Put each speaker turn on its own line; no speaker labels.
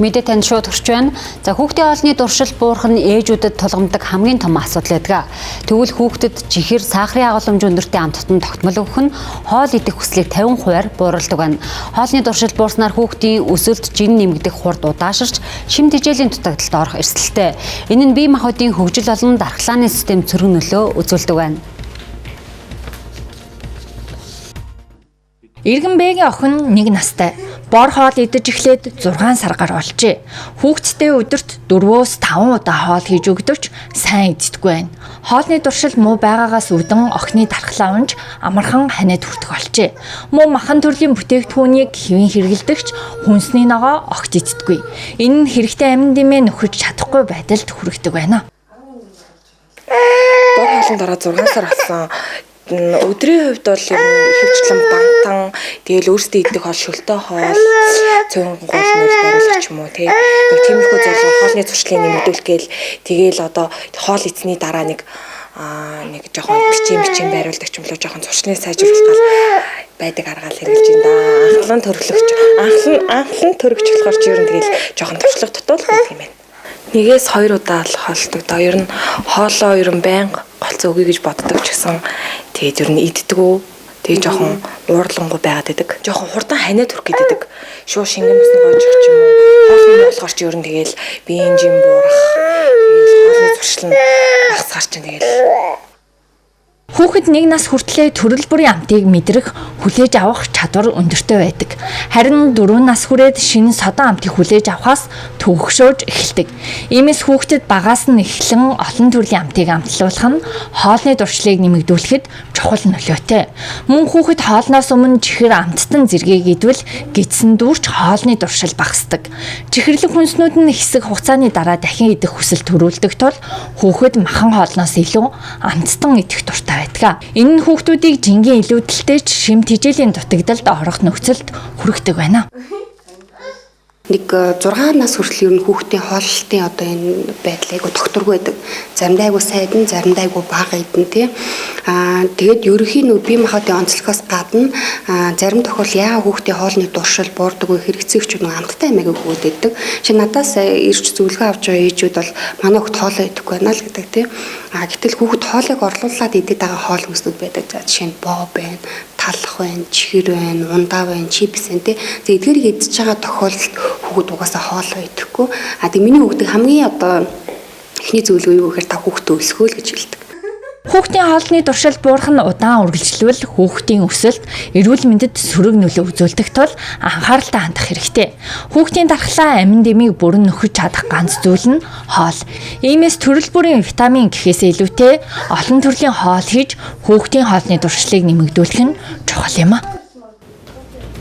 Мэдээ танд шууд хүрч байна. За хүүхдийн хоолны дуршил буурах нь ээжүүдэд тулгамдаг хамгийн том асуудал байдаг. Тэгвэл хүүхдэд жихэр сахарын агуулмж өндөртэй амттан тогтмол өгөх нь хоол идэх хүслийг 50% бууруулдаг байна. Хоолны дуршил буурснаар хүүхдийн өсөлт жин нэмэгдэх хурд удааширч шим тэжээлийн дутагдалд орох эрсдэлтэй. Энэ нь бие махбодын хөгжил болон дархлааны систем цөрөн нөлөө үзүүлдэг байна.
Иргэн Бэгийн охин 1 настай. Бор хоол идэж эхлээд 6 сар гар болжээ. Хүүхдтэй өдөрт 4-5 удаа хоол хийж өгдөгч сайн иддэггүй байна. Хоолны дуршил муу байгаагаас үүдэн охины дархлаа унж амархан ханиад хүртэх болжээ. Муу махан төрлийн бүтээгдэхүүнийг хэвэн хэрэглэдэгч хүнсний ногоо огт иддэггүй. Энэ нь хэрэгтэй амин дэмээ нөхөж чадахгүй байдалд хүргэдэг байна.
Бор хоолны дараа 6 сар болсон. Өдрийн хувьд бол ихэвчлэн бантан тэгэл өөрсдөө идэх хоол шөлтөө хоол цөөн гол мөрөл барилгач юм уу нэг тиймэрхүү зорилгоор хоолны зуршлыг нэмэгдүүлэх гээл тэгэл одоо хоол эзний дараа нэг жоохон бичим байруулдаг ч юм уу жоохон зуршлыг сайжруулах гал байдаг аргаал хэрэгжилж байна да. Анхлан төрөгч болохоор ч ер нь тэгэл жоохон туршлага дутуулах юм байна. 1-2 удаа л хоолдог. Ер нь хоолоо ер нь байнга голцоо өгье гэж боддог ч гэсэн тэгээд ер нь иддэггүй. Тэгээд жоохон уурлангуй байгаад идэг. Жоохон хурдан ханиад хүрэх гэдэг. Шууд шингэн усны гойжих ч юм уу. Хоолны болохоор ч ер нь тэгээд биеийн жим буурах. Тэгээд хоолны зуршил нь багасгаар ч тэгээд
Хүүхэд 1 нас хүртлээр төрөл бүрийн амтыг мэдрэх, хүлээж авах чадвар өндөртэй байдаг. Харин 4 нас хүрээд шинэ содон амтыг хүлээж авахаас төвөгшөөж эхэлдэг. Иймээс хүүхдэд багаас нь эхлэн олон төрлийн амтыг амтлуулах нь хоолны дуршлыг нэмэгдүүлэхэд чухал нөлөөтэй. Мөн хүүхэд хоолноос өмнө чихэр амттан зэргийг идвэл гидсэн дүүрч хоолны дуршил багасдаг. Чихэрлэг хүнснүүд нь хэсэг хугацааны дараа дахин идэх хүсэл төрүүлдэг тул хүүхэд махан хоолноос илүү амттан идэх дуртай. Энэ нь хүүхдүүдийг жингийн илүүдэлтэй шим тэжээлийн дутагдалд орох нөхцөлд хүргэдэг байна.
Нэг 6 нас хүртэл ер нь хүүхдийн хооллолтын одоо энэ байдал айгу докторгүй байдаг. Заримдаа айгу сайдан, заримдаа айгу бага идэн тий. Тэгээд ерөнхийн нөө бие махбодын онцлогоос гадна зарим тохиол яагаад хүүхдийн хоолны дуршил буурдаггүй хэрэгцээгч нэг амттай амиг өгөөд байдаг. Чи надаас ирж зөвлөгөө авч байгаа ээжүүд бол манай хүүхд хоолоо идэхгүй байна л гэдэг тий. Гэтэл хүүхд хоолыг орлуулад идээд байгаа хоол хүнснүүд байдаг. За жишээ нь боо байна, талах байна, чихэр байна, ундаа байна, чипс байна тий. За эдгээрийг идчихэж байгаа тохиолдолд хүүхд угаасаа хоолоо идэхгүй. Тэг миний хүүхдийг хамгийн одоо эхний зөвлөгөө юу гэхээр та хүүхдээ өсгөөл гэж хэлдэг.
Хүүхдийн хоолны дуршил буурах нь удаан үргэлжлүүл хүүхдийн өсөлт, эрүүл мэндэд сөрөг нөлөө үзүүлдэг тул анхааралтай хандах хэрэгтэй. Хүүхдийн дархлаа амин дэмийг бүрэн нөхөж чадах ганц зүйл нь хоол. Иймээс төрөл бүрийн витамин гэхээс илүүтэй олон төрлийн хоол хийж хүүхдийн хоолны дуршлыг нэмэгдүүлэх нь чухал юм а.